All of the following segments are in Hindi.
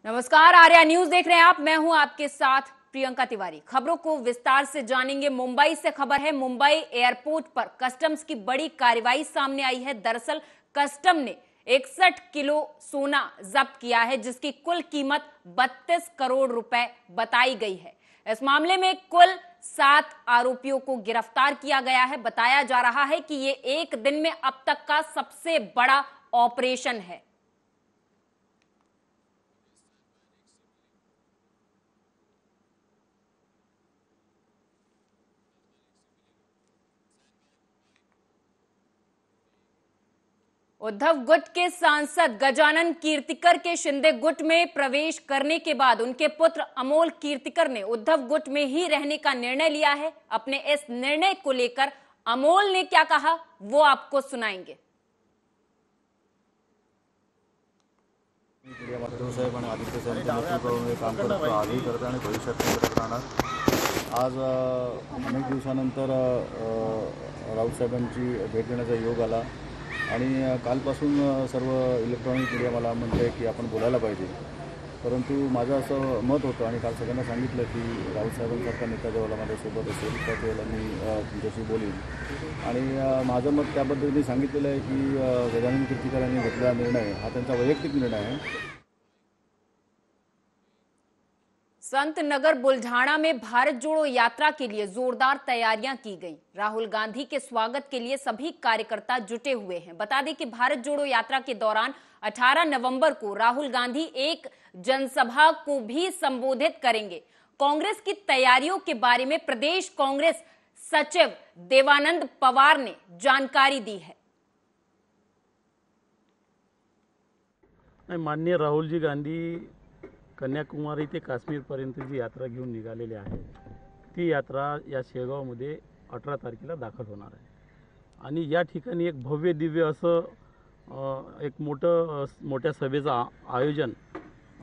नमस्कार, आर्या न्यूज देख रहे हैं आप। मैं हूं आपके साथ प्रियंका तिवारी। खबरों को विस्तार से जानेंगे। मुंबई से खबर है। मुंबई एयरपोर्ट पर कस्टम्स की बड़ी कार्रवाई सामने आई है। दरअसल कस्टम ने 61 किलो सोना जब्त किया है, जिसकी कुल कीमत 32 करोड़ रुपए बताई गई है। इस मामले में कुल 7 आरोपियों को गिरफ्तार किया गया है। बताया जा रहा है कि ये एक दिन में अब तक का सबसे बड़ा ऑपरेशन है। उद्धव गुट के सांसद गजानन कीर्तिकर के शिंदे गुट में प्रवेश करने के बाद उनके पुत्र अमोल कीर्तिकर ने उद्धव गुट में ही रहने का निर्णय लिया है। अपने इस निर्णय को लेकर अमोल ने क्या कहा, वो आपको सुनाएंगे। उद्धव साहेब आणि आदित्य साहेबांच्या नेतृत्वामध्ये काम करतो, आजही करतो आणि भविष्यात करत राहणार। आज अनेक दिवसानंतर राऊत साहेबांची भेट घेण्याचा योग आला आणि कालपासून सर्व इलेक्ट्रॉनिक मीडिया मला म्हणते की आपण बोलायला पाहिजे, परंतु माझं असं मत होतं आणि काल सगळ्यांना सांगितलं की राऊत साहेबांसारखा नेता जेव्हा माझ्यासोबत असेल त्यावेळेला मी तुमच्याशी बोलीन। आणि माझं मत त्याबद्दल मी सांगितलेलं आहे की गजानन कीर्तिकर यांनी घेतलेला निर्णय हा त्यांचा वैयक्तिक निर्णय आहे। संत नगर बुल्ढाणा में भारत जोड़ो यात्रा के लिए जोरदार तैयारियां की गई। राहुल गांधी के स्वागत के लिए सभी कार्यकर्ता जुटे हुए हैं। बता दें कि भारत जोड़ो यात्रा के दौरान 18 नवंबर को राहुल गांधी एक जनसभा को भी संबोधित करेंगे। कांग्रेस की तैयारियों के बारे में प्रदेश कांग्रेस सचिव देवानंद पवार ने जानकारी दी है। माननीय राहुलजी गांधी कन्याकुमारी ते काश्मीरपर्यंत जी यात्रा घेऊन निघालेली आहे, ती यात्रा या शेगावमध्ये 18 तारखेला दाखल होणार आहे। आणि या ठिकाणी एक भव्य दिव्य असं एक मोठ्या सभेचं आयोजन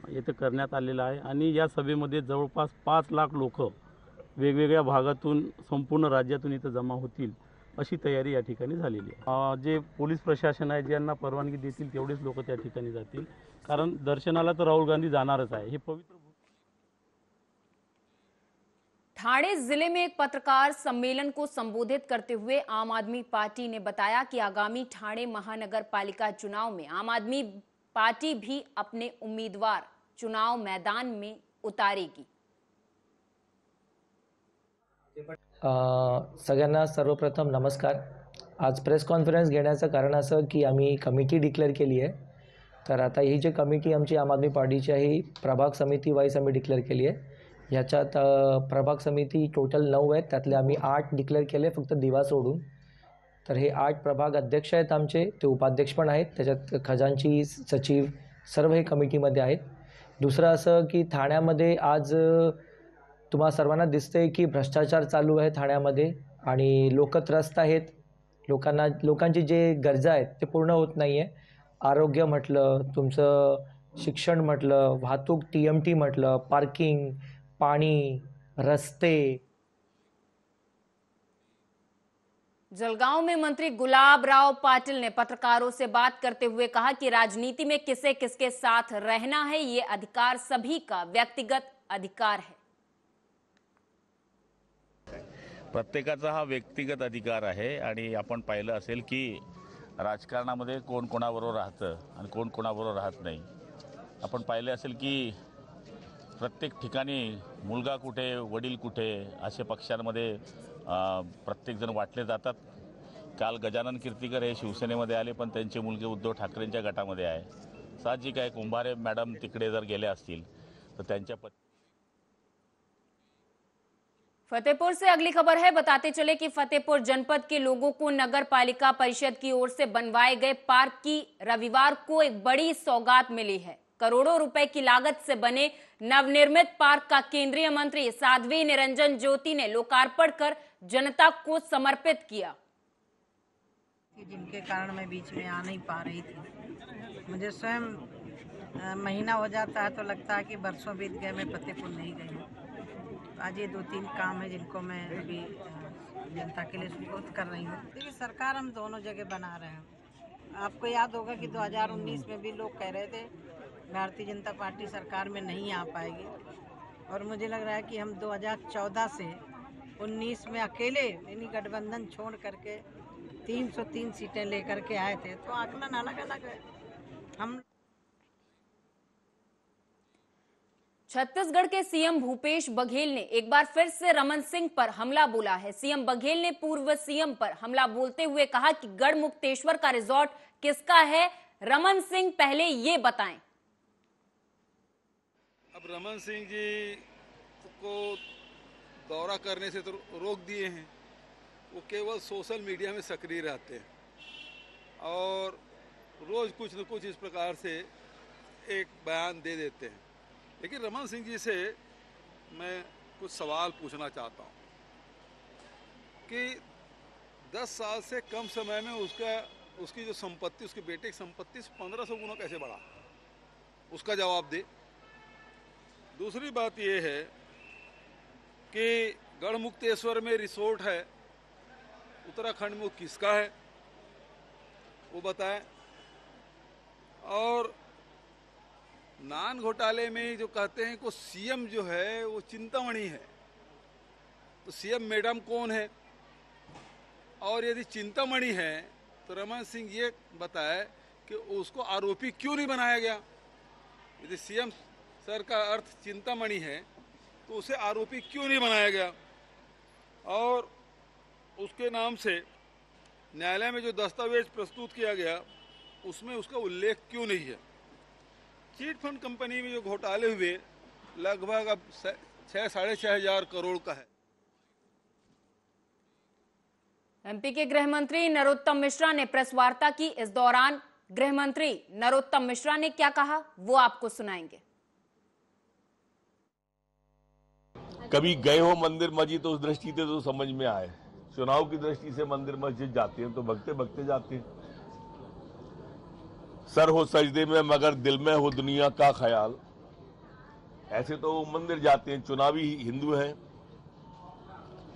इथं करण्यात आलेलं आहे। आणि या सभेमध्ये जवळपास 5 लाख लोक वेगवेगळ्या भागातून संपूर्ण राज्यातून इथं जमा होतील अशी तयारी या ठिकाणी झालेली आहे। जे पोलीस प्रशासन आहे, ज्यांना परवानगी देतील तेवढेच लोक त्या ठिकाणी जातील, कारण दर्शनाला तर राहुल गांधी जाणारच आहे। हे पवित्र ठाणे जिले में एक पत्रकार सम्मेलन को संबोधित करते हुए आम आदमी पार्टी ने बताया कि आगामी ठाणे महानगर पालिका चुनाव में आम आदमी पार्टी भी अपने उम्मीदवार चुनाव मैदान में उतारेगी। सगळ्यांना सर्वप्रथम नमस्कार। आज प्रेस कॉन्फरन्स घेण्याचं कारण असं की आम्ही कमिटी डिक्लेअर केली आहे। तर आता ही जी कमिटी आमची आम आदमी पार्टीची आहे, ही प्रभाग समिती वाईज आम्ही डिक्लेअर केली आहे। ह्याच्यात प्रभाग समिती टोटल 9 आहेत, त्यातले आम्ही 8 डिक्लेअर केले फक्त दिवा सोडून। तर हे 8 प्रभाग अध्यक्ष आहेत आमचे, ते उपाध्यक्ष पण आहेत, त्याच्यात खजांची सचिव सर्व हे कमिटीमध्ये आहेत। दुसरं असं की ठाण्यामध्ये आज तुम्हाला सर्वांना दिसतंय की भ्रष्टाचार चालू आहे ठाण्यामध्ये आणि लोक त्रस्त आहेत। लोकांची जे गरजा आहेत ते पूर्ण होत नाही आहे। आरोग्य म्हटलं, तुमचं शिक्षण म्हटलं, वाहतूक TMT म्हटलं, पार्किंग, पाणी, रस्ते। जलगांव में मंत्री गुलाब राव पाटिल ने पत्रकारों से बात करते हुए कहा कि राजनीति में किसे किसके साथ रहना है, ये अधिकार सभी का व्यक्तिगत अधिकार है। प्रत्येकाचा हा व्यक्तिगत अधिकार आहे आणि आपण पाहिलं असेल की राजकारणामध्ये कोण कोणाबरोबर राहतं आणि कोण कोणाबरोबर राहत नाही। आपण पाहिले असेल की प्रत्येक ठिकाणी मुलगा कुठे वडील कुठे असे पक्षांमध्ये प्रत्येकजण वाटले जातात। काल गजानन कीर्तिकर हे शिवसेनेमध्ये आले, पण त्यांचे मुलगे उद्धव ठाकरेंच्या गटामध्ये आहे। साहजिक आहे, कुंभारे मॅडम तिकडे जर गेले असतील तर त्यांच्या फतेहपुर से अगली खबर है। बताते चले कि फतेहपुर जनपद के लोगों को नगर पालिका परिषद की ओर से बनवाए गए पार्क की रविवार को एक बड़ी सौगात मिली है। करोड़ों रुपए की लागत से बने नवनिर्मित पार्क का केंद्रीय मंत्री साध्वी निरंजन ज्योति ने लोकार्पण कर जनता को समर्पित किया। जिनके कारण मैं बीच में आ नहीं पा रही थी। मुझे स्वयं महीना हो जाता है तो लगता है कि बरसों बीत गए, मैं फतेहपुर नहीं गई हूँ। आज ये 2-3 काम है जिनको मैं अभी जनता के लिए सुपुर्द कर रही हूँ। देखिए, सरकार हम दोनों जगह बना रहे हैं। आपको याद होगा कि 2019 में भी लोग कह रहे थे भारतीय जनता पार्टी सरकार में नहीं आ पाएगी। और मुझे लग रहा है कि हम 2014 से 19 में अकेले यानी गठबंधन छोड़ करके 303 सीटें लेकर के आए थे, तो आकलन अलग अलग है। हम छत्तीसगढ़ के सीएम भूपेश बघेल ने एक बार फिर से रमन सिंह पर हमला बोला है। सीएम बघेल ने पूर्व सीएम पर हमला बोलते हुए कहा कि गढ़मुक्तेश्वर का रिजॉर्ट किसका है, रमन सिंह पहले ये बताएं। अब रमन सिंह जी को दौरा करने से तो रोक दिए हैं, वो केवल सोशल मीडिया में सक्रिय रहते हैं और रोज़ कुछ न कुछ इस प्रकार से एक बयान दे देते हैं। लेकिन रमन सिंह जी से मैं कुछ सवाल पूछना चाहता हूँ कि 10 साल से कम समय में उसकी जो संपत्ति, उसके बेटे की संपत्ति 1500 गुना कैसे बढ़ा, उसका जवाब दे। दूसरी बात यह है कि गढ़मुक्तेश्वर में रिसोर्ट है, उत्तराखंड में वो किसका है वो बताएं। और नान घोटाले में जो कहते हैं कि सीएम जो है वो चिंतामणि है, तो सीएम मैडम कौन है? और यदि चिंतामणि है तो रमन सिंह ये बताए कि उसको आरोपी क्यों नहीं बनाया गया। यदि सीएम सर का अर्थ चिंतामणि है तो उसे आरोपी क्यों नहीं बनाया गया, और उसके नाम से न्यायालय में जो दस्तावेज प्रस्तुत किया गया उसमें उसका उल्लेख क्यों नहीं है। चीट फंड कंपनी में जो घोटाले हुए लगभग अब 6-6.5 करोड़ का है। एमपी के गृह मंत्री नरोत्तम मिश्रा ने प्रेस वार्ता की। इस दौरान गृह मंत्री नरोत्तम मिश्रा ने क्या कहा वो आपको सुनाएंगे। कभी गए हो मंदिर मस्जिद तो उस दृष्टि से तो समझ में आए, चुनाव की दृष्टि से मंदिर मस्जिद जाते हैं तो भगते भगते जाते हैं। सर हो सजदे में मगर दिल में हो दुनिया का ख्याल, ऐसे तो वो मंदिर जाते हैं, चुनावी हिंदू हैं।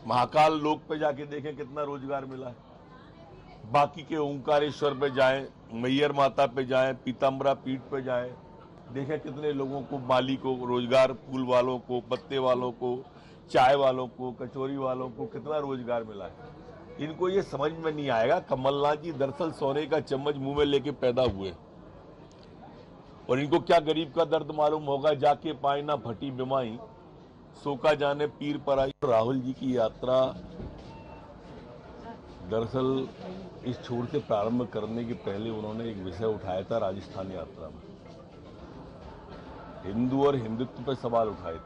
महाकाल लोक पे जाके देखें कितना रोजगार मिला है। बाकी के ओंकारेश्वर पे जाएं, मैयर माता पे जाएं, पीताम्बरा पीठ पे जाएं, देखें कितने लोगों को, माली को रोजगार, फूल वालों को, पत्ते वालों को, चाय वालों को, कचौरी वालों को कितना रोजगार मिला है। इनको ये समझ में नहीं आएगा कमलनाथ जी दरअसल सोने का चम्मच मुंह में लेके पैदा हुए, और इनको क्या गरीब का दर्द मालूम होगा। जाके पाए ना फटी बिमाई, सो का जाने पीर पर आई। राहुल जी की यात्रा दरअसल इस छोर से प्रारंभ करने के पहले उन्होंने एक विषय उठाया था राजस्थान यात्रा में, हिंदू और हिंदुत्व पर सवाल उठाए थे।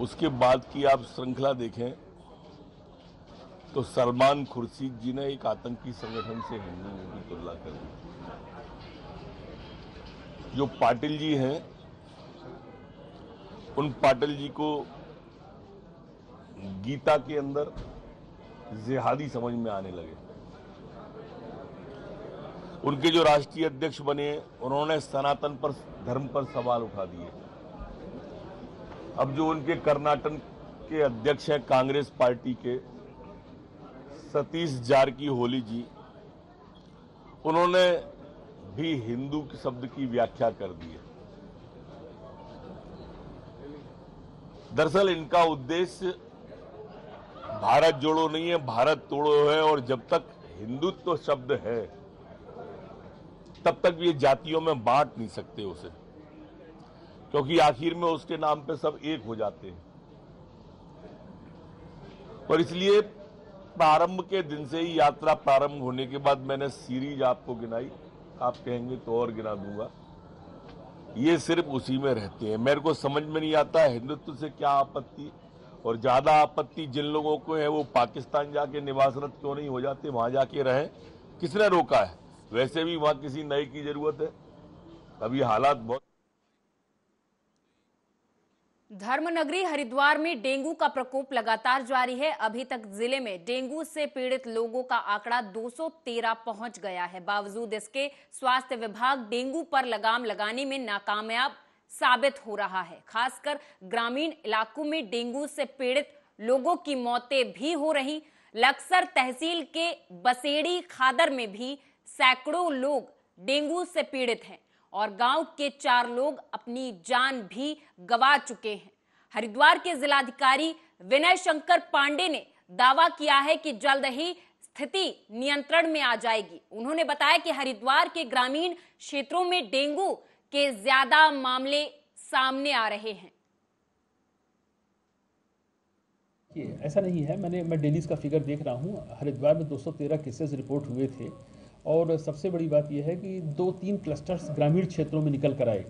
उसके बाद की आप श्रृंखला देखें तो सलमान खुर्शीद जी ने एक आतंकी संगठन से हिंदुओं की तुलना कर दी। जो पाटिल जी हैं, उन पाटिल जी को गीता के अंदर जिहादी समझ में आने लगे। उनके जो राष्ट्रीय अध्यक्ष बने उन्होंने सनातन पर, धर्म पर सवाल उठा दिए। अब जो उनके कर्नाटक के अध्यक्ष हैं कांग्रेस पार्टी के सतीश जारकिहोली जी, उन्होंने भी हिंदू के शब्द की व्याख्या कर दी है। दरअसल इनका उद्देश्य भारत जोड़ो नहीं है, भारत तोड़ो है। और जब तक हिंदुत्व शब्द है तब तक ये जातियों में बांट नहीं सकते उसे, क्योंकि आखिर में उसके नाम पे सब एक हो जाते हैं। और इसलिए प्रारंभ के दिन से ही, यात्रा प्रारंभ होने के बाद मैंने सीरीज आपको गिनाई, आप कहेंगे तो और गिना दूंगा। ये सिर्फ उसी में रहते हैं। मेरे को समझ में नहीं आता हिंदुत्व से क्या आपत्ति, और ज्यादा आपत्ति जिन लोगों को है वो पाकिस्तान जाके निवासरत क्यों नहीं हो जाते, वहां जाके रहें। किसने रोका है? वैसे भी वहां किसी नए की जरूरत है। अभी हालात बहुत। धर्मनगरी हरिद्वार में डेंगू का प्रकोप लगातार जारी है। अभी तक जिले में डेंगू से पीड़ित लोगों का आंकड़ा 213 पहुंच गया है। बावजूद इसके स्वास्थ्य विभाग डेंगू पर लगाम लगाने में नाकामयाब साबित हो रहा है। खासकर ग्रामीण इलाकों में डेंगू से पीड़ित लोगों की मौतें भी हो रही। लक्सर तहसील के बसेड़ी खादर में भी सैकड़ों लोग डेंगू से पीड़ित हैं। और गांव के 4 लोग अपनी जान भी गंवा चुके हैं। हरिद्वार के जिलाधिकारी विनय शंकर पांडे ने दावा किया है कि जल्द ही स्थिति नियंत्रण में आ जाएगी। उन्होंने बताया कि हरिद्वार के ग्रामीण क्षेत्रों में डेंगू के ज्यादा मामले सामने आ रहे हैं। ऐसा नहीं है, मैं डेली इसका फिगर देख रहा हूँ। हरिद्वार में 213 केसेस रिपोर्ट हुए थे और सबसे बड़ी बात यह है कि 2-3 क्लस्टर्स ग्रामीण क्षेत्रों में निकल कर आए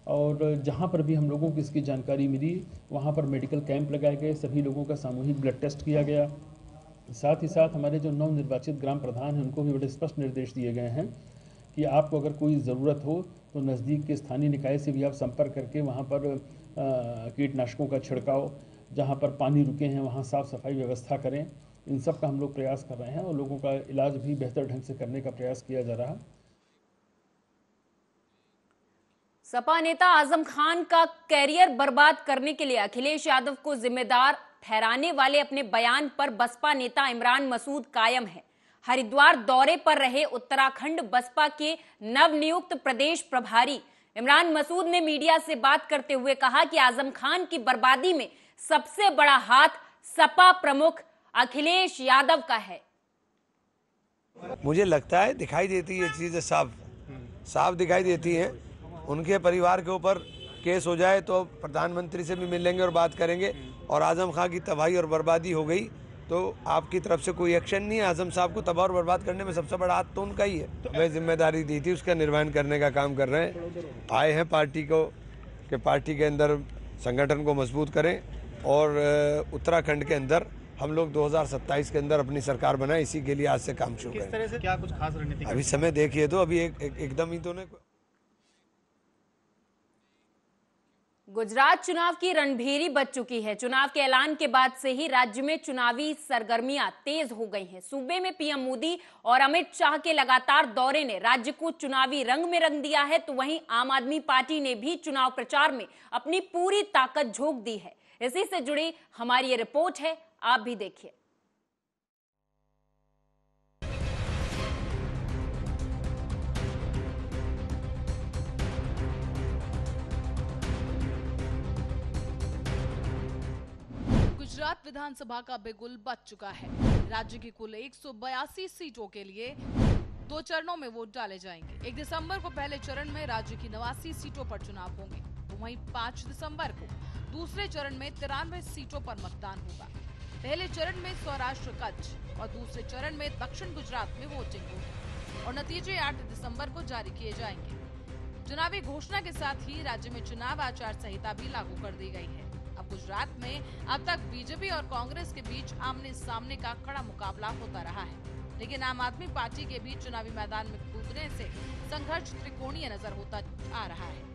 और जहाँ पर भी हम लोगों को इसकी जानकारी मिली वहाँ पर मेडिकल कैंप लगाए गए, सभी लोगों का सामूहिक ब्लड टेस्ट किया गया। साथ ही साथ हमारे जो नवनिर्वाचित ग्राम प्रधान हैं उनको भी बड़े स्पष्ट निर्देश दिए गए हैं कि आपको अगर कोई ज़रूरत हो तो नज़दीक के स्थानीय निकाय से भी आप संपर्क करके वहाँ पर कीटनाशकों का छिड़काव, जहाँ पर पानी रुके हैं वहाँ साफ़ सफाई व्यवस्था करें। इन सब का हम लोग प्रयास कर रहे हैं और लोगों का इलाज भी बेहतर ढंग से करने का प्रयास किया जा रहा है। सपा नेता आजम खान का कैरियर बर्बाद करने के लिए अखिलेश यादव को जिम्मेदार ठहराने वाले अपने बयान पर बसपा नेता इमरान मसूद कायम है। हरिद्वार दौरे पर रहे उत्तराखंड बसपा के नवनियुक्त प्रदेश प्रभारी इमरान मसूद ने मीडिया से बात करते हुए कहा कि आजम खान की बर्बादी में सबसे बड़ा हाथ सपा प्रमुख अखिलेश यादव का है। मुझे लगता है दिखाई देती है चीजें साफ दिखाई देती हैं। उनके परिवार के ऊपर केस हो जाए तो प्रधानमंत्री से भी मिलेंगे और बात करेंगे। और आजम खान की तबाही और बर्बादी हो गई तो आपकी तरफ से कोई एक्शन नहीं है। आजम साहब को तबाह और बर्बाद करने में सबसे बड़ा हाथ तो उनका ही है। मैं जिम्मेदारी दी थी, उसका निर्वहन करने का काम कर रहे हैं। आए हैं पार्टी के अंदर संगठन को मजबूत करें और उत्तराखंड के अंदर हम लोग 2027 के अंदर अपनी सरकार बनाए, इसी के लिए आज से काम शुरू करें। किस तरह से क्या कुछ खास रणनीति अभी समय देखिए तो अभी एकदम ही तो नहीं। गुजरात चुनाव की रणभेरी बज चुकी है। चुनाव के ऐलान के बाद से ही राज्य में चुनावी सरगर्मियां तेज हो गई हैं। सूबे में पीएम मोदी और अमित शाह के लगातार दौरे ने राज्य को चुनावी रंग में रंग दिया है, तो वहीं आम आदमी पार्टी ने भी चुनाव प्रचार में अपनी पूरी ताकत झोंक दी है। इसी से जुड़ी हमारी ये रिपोर्ट है, आप भी देखिए। गुजरात विधानसभा का बिगुल बज चुका है। राज्य की कुल 182 सीटों के लिए 2 चरणों में वोट डाले जाएंगे। 1 दिसंबर को पहले चरण में राज्य की 89 सीटों पर चुनाव होंगे, तो वहीं 5 दिसंबर को दूसरे चरण में 93 सीटों पर मतदान होगा। पहले चरण में सौराष्ट्र कच्छ और दूसरे चरण में दक्षिण गुजरात में वोटिंग होगी और नतीजे 8 दिसंबर को जारी किए जाएंगे। चुनावी घोषणा के साथ ही राज्य में चुनाव आचार संहिता भी लागू कर दी गई है। अब गुजरात में अब तक बीजेपी और कांग्रेस के बीच आमने सामने का कड़ा मुकाबला होता रहा है, लेकिन आम आदमी पार्टी के बीच चुनावी मैदान में कूदने से संघर्ष त्रिकोणीय नजर होता आ रहा है।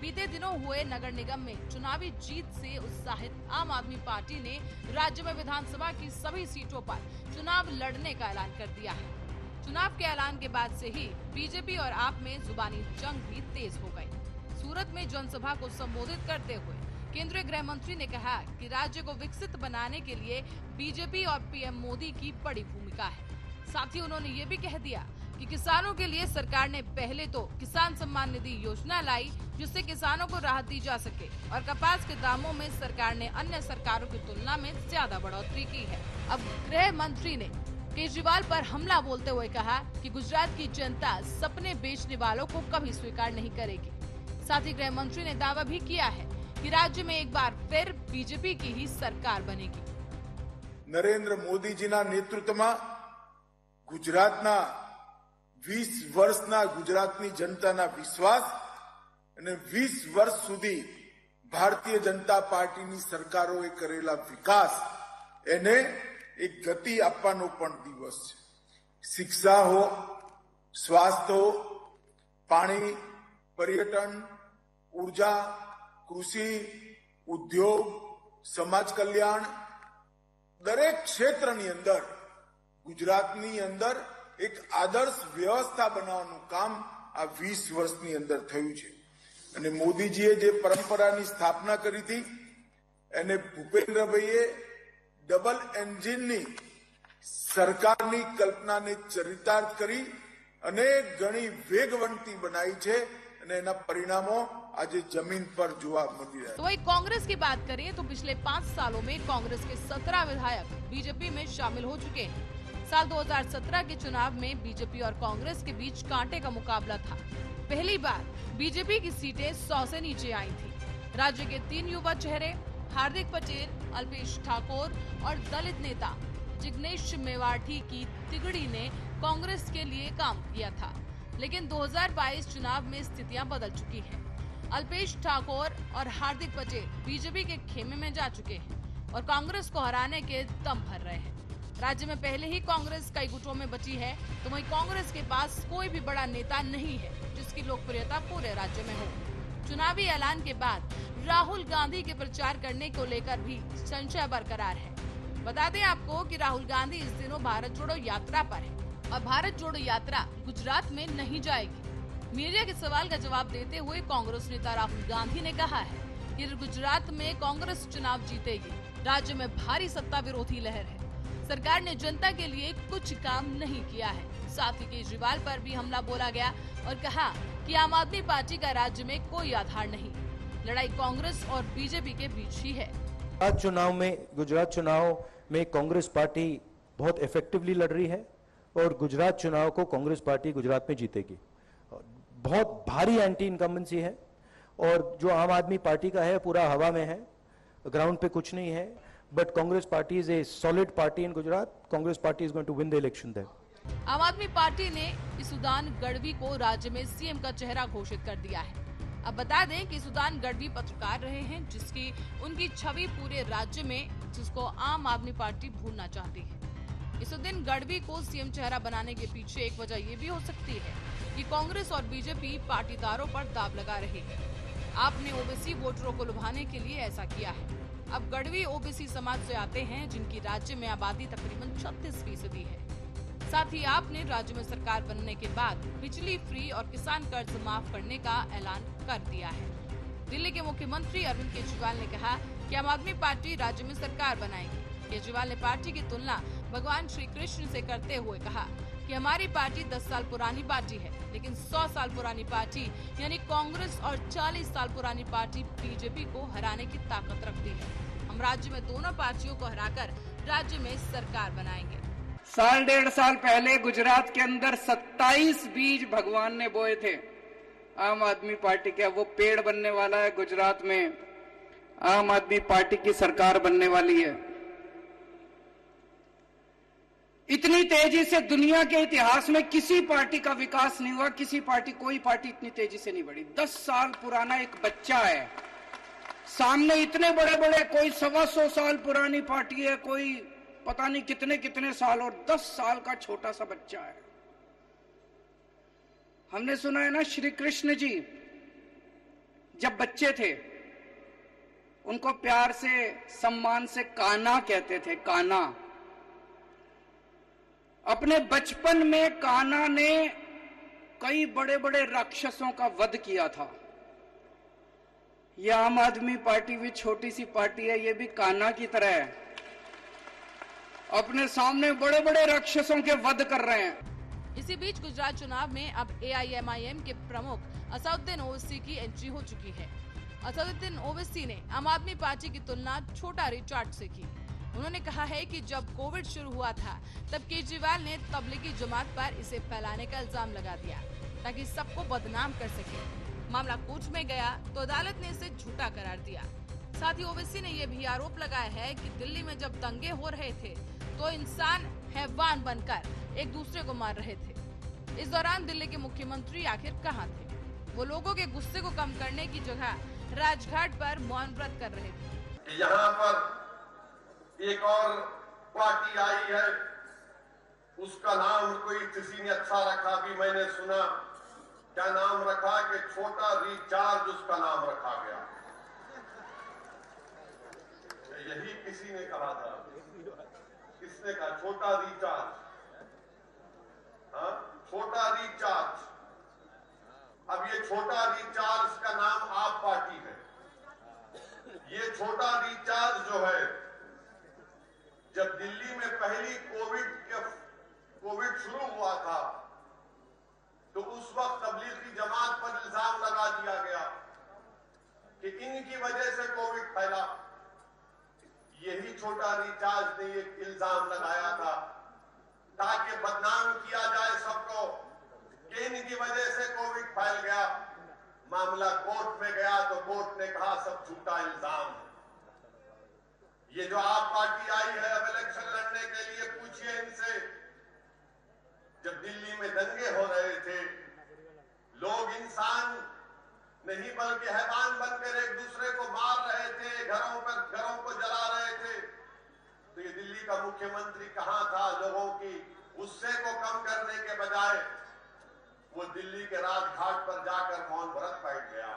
बीते दिनों हुए नगर निगम में चुनावी जीत से उत्साहित आम आदमी पार्टी ने राज्य में विधानसभा की सभी सीटों पर चुनाव लड़ने का ऐलान कर दिया है। चुनाव के ऐलान के बाद से ही बीजेपी और आप में जुबानी जंग भी तेज हो गई। सूरत में जनसभा को संबोधित करते हुए केंद्रीय गृह मंत्री ने कहा कि राज्य को विकसित बनाने के लिए बीजेपी और पीएम मोदी की बड़ी भूमिका है। साथ ही उन्होंने ये भी कह दिया कि किसानों के लिए सरकार ने पहले तो किसान सम्मान निधि योजना लाई, जिससे किसानों को राहत दी जा सके, और कपास के दामों में सरकार ने अन्य सरकारों की तुलना में ज्यादा बढ़ोतरी की है। अब गृह मंत्री ने केजरीवाल पर हमला बोलते हुए कहा कि गुजरात की जनता सपने बेचने वालों को कभी स्वीकार नहीं करेगी। साथ ही गृह मंत्री ने दावा भी किया है कि राज्य में एक बार फिर बीजेपी की ही सरकार बनेगी। नरेंद्र मोदी जी ना नेतृत्व में गुजरातना 20 વર્ષના ગુજરાતની જનતાના વિશ્વાસ અને 20 વર્ષ સુધી ભારતીય જનતા પાર્ટીની સરકારોએ કરેલા વિકાસ એને એક ગતિ આપવાનો પણ દિવસ છે। શિક્ષા હો, સ્વાસ્થ્ય હો, પાણી, पर्यटन, ऊर्जा, कृषि, उद्योग, समाज कल्याण, दरेक क्षेत्रनी अंदर गुजरातनी अंदर एक आदर्श व्यवस्था बनावવાનું કામ આ 20 વર્ષની અંદર થયું છે। અને મોદીજીએ જે પરંપરાની સ્થાપના કરી હતી એને ભૂપેન્દ્રભાઈએ ડબલ એન્જિનની સરકારની કલ્પનાને ચરિતાર્થ કરી અને ઘણી વેગવંતી બનાવી છે અને એના પરિણામો આજે જમીન પર જોવા મળી રહ્યા છે। तो वही कांग्रेस की बात करें तो पिछले 5 सालों में कांग्रेस के 17 विधायक बीजेपी में शामिल हो चुके हैं। साल 2017 के चुनाव में बीजेपी और कांग्रेस के बीच कांटे का मुकाबला था। पहली बार बीजेपी की सीटें 100 से नीचे आई थी। राज्य के 3 युवा चेहरे हार्दिक पटेल, अल्पेश ठाकोर और दलित नेता जिग्नेश मेवाड़ी की तिगड़ी ने कांग्रेस के लिए काम किया था। लेकिन 2022 चुनाव में स्थितियां बदल चुकी हैं। अल्पेश ठाकोर और हार्दिक पटेल बीजेपी के खेमे में जा चुके हैं और कांग्रेस को हराने के दम भर रहे हैं। राज्य में पहले ही कांग्रेस कई गुटों में बची है, तो वहीं कांग्रेस के पास कोई भी बड़ा नेता नहीं है जिसकी लोकप्रियता पूरे राज्य में हो। चुनावी ऐलान के बाद राहुल गांधी के प्रचार करने को लेकर भी संशय बरकरार है। बता दें आपको कि राहुल गांधी इस दिनों भारत जोड़ो यात्रा पर है और भारत जोड़ो यात्रा गुजरात में नहीं जाएगी। मीडिया के सवाल का जवाब देते हुए कांग्रेस नेता राहुल गांधी ने कहा है कि गुजरात में कांग्रेस चुनाव जीतेगी। राज्य में भारी सत्ता विरोधी लहर है। सरकार ने जनता के लिए कुछ काम नहीं किया है। साथ ही केजरीवाल पर भी हमला बोला गया और कहा कि आम आदमी पार्टी का राज्य में कोई आधार नहीं। लड़ाई कांग्रेस और बीजेपी के बीच ही है। गुजरात चुनाव में कांग्रेस पार्टी बहुत इफेक्टिवली लड़ रही है और गुजरात चुनाव को कांग्रेस पार्टी गुजरात में जीतेगी। बहुत भारी एंटी इनकम्बेंसी है और जो आम आदमी पार्टी का है पूरा हवा में है, ग्राउंड पे कुछ नहीं है। But Congress party is a solid party in Gujarat. Congress party is going to win the election there. Aam Aadmi party ने इसुदान गढ़वी को राज्य में सीएम का चेहरा घोषित कर दिया है। अब बता दें कि इसुदान गढ़वी पत्रकार रहे हैं जिसकी उनकी छवि पूरे राज्य में, जिसको आम आदमी पार्टी भूलना चाहती है। इसुद्दीन गढ़वी को सीएम चेहरा बनाने के पीछे एक वजह ये भी हो सकती है कि कांग्रेस और बीजेपी पाटीदारों पर दाव लगा रही है। आपने ओबीसी वोटरों को लुभाने के लिए ऐसा किया है। अब गढ़वी ओबीसी समाज से आते हैं जिनकी राज्य में आबादी तकरीबन 36% है। साथ ही आपने राज्य में सरकार बनने के बाद बिजली फ्री और किसान कर्ज माफ करने का ऐलान कर दिया है। दिल्ली के मुख्यमंत्री अरविंद केजरीवाल ने कहा कि आम आदमी पार्टी राज्य में सरकार बनाएगी। केजरीवाल ने पार्टी की तुलना भगवान श्री कृष्ण से करते हुए कहा कि हमारी पार्टी 10 साल पुरानी पार्टी है, लेकिन 100 साल पुरानी पार्टी यानी कांग्रेस और 40 साल पुरानी पार्टी बीजेपी को हराने की ताकत रखती है। हम राज्य में दोनों पार्टियों को हराकर राज्य में सरकार बनाएंगे। 1.5 साल पहले गुजरात के अंदर 27 बीज भगवान ने बोए थे आम आदमी पार्टी के। वो पेड़ बनने वाला है। गुजरात में आम आदमी पार्टी की सरकार बनने वाली है। इतनी तेजी से दुनिया के इतिहास में किसी पार्टी का विकास नहीं हुआ। कोई पार्टी इतनी तेजी से नहीं बढ़ी। 10 साल पुराना एक बच्चा है, सामने इतने बड़े बड़े, कोई 125 साल पुरानी पार्टी है, कोई पता नहीं कितने साल, और 10 साल का छोटा सा बच्चा है। हमने सुना है ना, श्री कृष्ण जी जब बच्चे थे उनको प्यार से, सम्मान से कान्हा कहते थे। कान्हा। अपने बचपन में कान्हा ने कई बड़े बड़े राक्षसों का वध किया था। यह आम आदमी पार्टी भी छोटी सी पार्टी है, ये भी कान्हा की तरह है, अपने सामने बड़े बड़े राक्षसों के वध कर रहे हैं। इसी बीच गुजरात चुनाव में अब AIMIM के प्रमुख असदुद्दीन ओवैसी की एंट्री हो चुकी है। असदुद्दीन ओवैसी ने आम आदमी पार्टी की तुलना छोटा रिचार्ड से की। उन्होंने कहा है कि जब कोविड शुरू हुआ था तब केजरीवाल ने तबलीगी जमात पर इसे फैलाने का इल्जाम लगा दिया ताकि सबको बदनाम कर सके। मामला कोर्ट में गया तो अदालत ने इसे झूठा करार दिया। साथ ही ओवैसी ने यह भी आरोप लगाया है कि दिल्ली में जब दंगे हो रहे थे तो इंसान हैवान बनकर एक दूसरे को मार रहे थे। इस दौरान दिल्ली के मुख्यमंत्री आखिर कहां थे? वो लोगों के गुस्से को कम करने की जगह राजघाट पर मौन व्रत कर रहे थे। यहाँ पर एक और पार्टी आई है, उसका नाम कोई किसी ने अच्छा रखा, भी मैंने सुना। क्या नाम रखा कि छोटा रिचार्ज उसका नाम रखा गया। यही किसी ने कहा था। किसने कहा? छोटा रिचार्ज। हाँ, छोटा रिचार्ज। अब ये छोटा रिचार्ज का नाम आप पार्टी है। ये छोटा रिचार्ज जो है, जब दिल्ली में पहली कोविड शुरू हुआ था तो उस वक्त तबलीगी जमात पर इल्जाम लगा दिया गया कि इनकी वजह से कोविड फैला। यही छोटा रिचार्ज ने एक इल्जाम लगाया था ताकि बदनाम किया जाए सबको कि इनकी वजह से कोविड फैल गया। मामला कोर्ट में गया तो कोर्ट ने कहा सब झूठा इल्जाम है। ये जो आप पार्टी आई है अब इलेक्शन लड़ने के लिए, पूछिए इनसे, जब दिल्ली में दंगे हो रहे थे, लोग इंसान नहीं बल्कि हैवान बनकर एक दूसरे को मार रहे थे, घरों को जला रहे थे, तो ये दिल्ली का मुख्यमंत्री कहां था? लोगों की गुस्से को कम करने के बजाय वो दिल्ली के राजघाट पर जाकर मौन व्रत बैठ गया।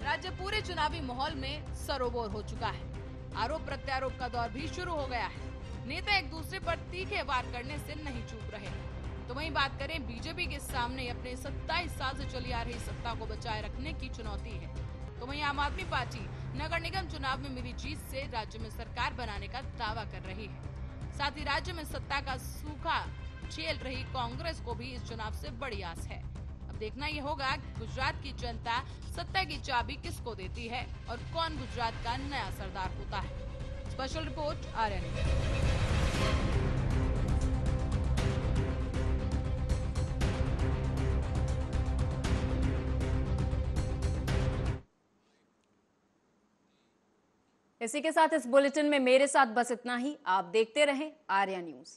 राज्य पूरे चुनावी माहौल में सरोबोर हो चुका है। आरोप प्रत्यारोप का दौर भी शुरू हो गया है। नेता एक दूसरे पर तीखे वार करने से नहीं चूक रहे। तो वहीं बात करें बीजेपी के सामने अपने 27 साल से चली आ रही सत्ता को बचाए रखने की चुनौती है, तो वहीं आम आदमी पार्टी नगर निगम चुनाव में मिली जीत से राज्य में सरकार बनाने का दावा कर रही है। साथ ही राज्य में सत्ता का सूखा झेल रही कांग्रेस को भी इस चुनाव से बड़ी आस है। अब देखना ये होगा कि गुजरात की जनता सत्ता की चाबी किसको देती है और कौन गुजरात का नया सरदार होता है। Special report Aryan. इसी के साथ इस बुलेटिन में मेरे साथ बस इतना ही। आप देखते रहें आर्या न्यूज।